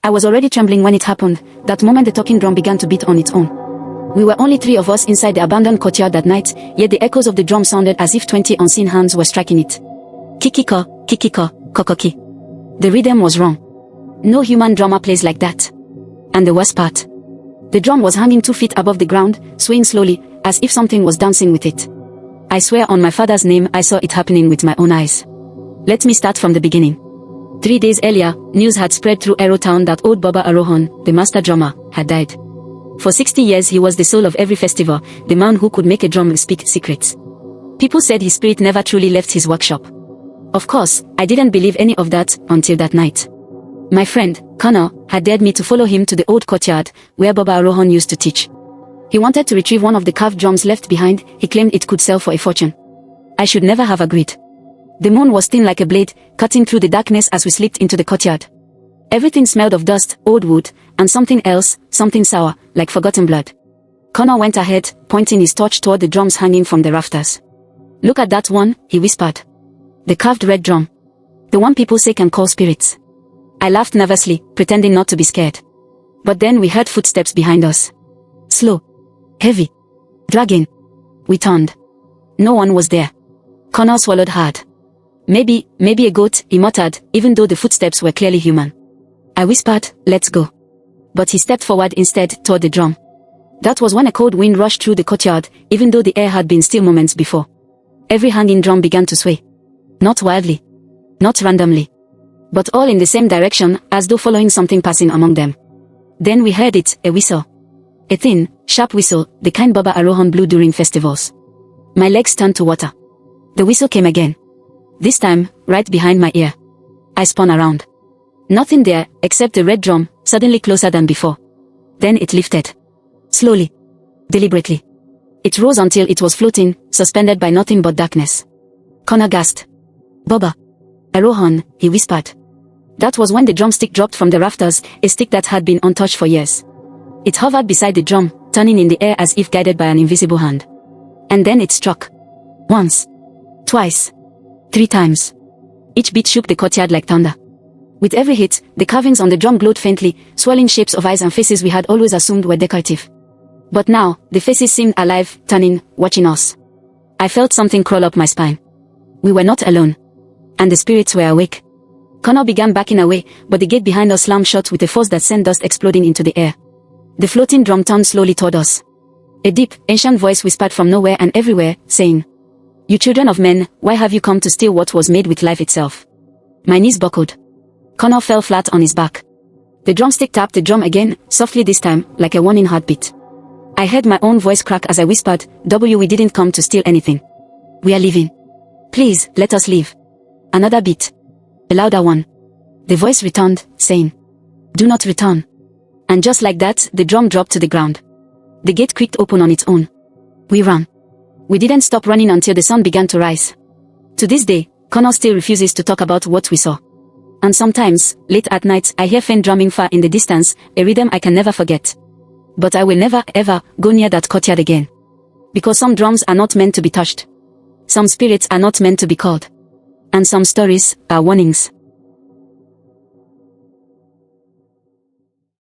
I was already trembling when it happened. That moment the talking drum began to beat on its own. We were only 3 of us inside the abandoned courtyard that night, yet the echoes of the drum sounded as if 20 unseen hands were striking it. Kikiko, kikiko, kokoki. The rhythm was wrong. No human drummer plays like that. And the worst part. The drum was hanging 2 feet above the ground, swaying slowly, as if something was dancing with it. I swear on my father's name I saw it happening with my own eyes. Let me start from the beginning. 3 days earlier, news had spread through Aero Town that old Baba Arohun, the master drummer, had died. For 60 years he was the soul of every festival, the man who could make a drum speak secrets. People said his spirit never truly left his workshop. Of course, I didn't believe any of that until that night. My friend, Connor, had dared me to follow him to the old courtyard, where Baba Arohun used to teach. He wanted to retrieve one of the carved drums left behind. He claimed it could sell for a fortune. I should never have agreed. The moon was thin like a blade, cutting through the darkness as we slipped into the courtyard. Everything smelled of dust, old wood, and something else, something sour, like forgotten blood. Connor went ahead, pointing his torch toward the drums hanging from the rafters. "Look at that one," he whispered. "The carved red drum. The one people say can call spirits." I laughed nervously, pretending not to be scared. But then we heard footsteps behind us. Slow. Heavy. Dragging. We turned. No one was there. Connor swallowed hard. Maybe a goat," he muttered, even though the footsteps were clearly human. I whispered, "Let's go." But he stepped forward instead, toward the drum. That was when a cold wind rushed through the courtyard, even though the air had been still moments before. Every hanging drum began to sway. Not wildly. Not randomly. But all in the same direction, as though following something passing among them. Then we heard it, a whistle. A thin, sharp whistle, the kind Baba Arohun blew during festivals. My legs turned to water. The whistle came again. This time, right behind my ear. I spun around. Nothing there, except the red drum, suddenly closer than before. Then it lifted. Slowly. Deliberately. It rose until it was floating, suspended by nothing but darkness. Connor gasped. "Baba Arohun," he whispered. That was when the drumstick dropped from the rafters, a stick that had been untouched for years. It hovered beside the drum, turning in the air as if guided by an invisible hand. And then it struck. Once. Twice. 3 times. Each beat shook the courtyard like thunder. With every hit, the carvings on the drum glowed faintly, swirling shapes of eyes and faces we had always assumed were decorative. But now, the faces seemed alive, turning, watching us. I felt something crawl up my spine. We were not alone. And the spirits were awake. Connor began backing away, but the gate behind us slammed shut with a force that sent dust exploding into the air. The floating drum turned slowly toward us. A deep, ancient voice whispered from nowhere and everywhere, saying, "You children of men, why have you come to steal what was made with life itself?" My knees buckled. Connor fell flat on his back. The drumstick tapped the drum again, softly this time, like a warning heartbeat. I heard my own voice crack as I whispered, "We didn't come to steal anything. We are leaving. Please, let us leave." Another beat. A louder one. The voice returned, saying, "Do not return." And just like that, the drum dropped to the ground. The gate creaked open on its own. We ran. We didn't stop running until the sun began to rise. To this day, Connor still refuses to talk about what we saw. And sometimes, late at night, I hear faint drumming far in the distance, a rhythm I can never forget. But I will never, ever, go near that courtyard again. Because some drums are not meant to be touched. Some spirits are not meant to be called. And some stories are warnings.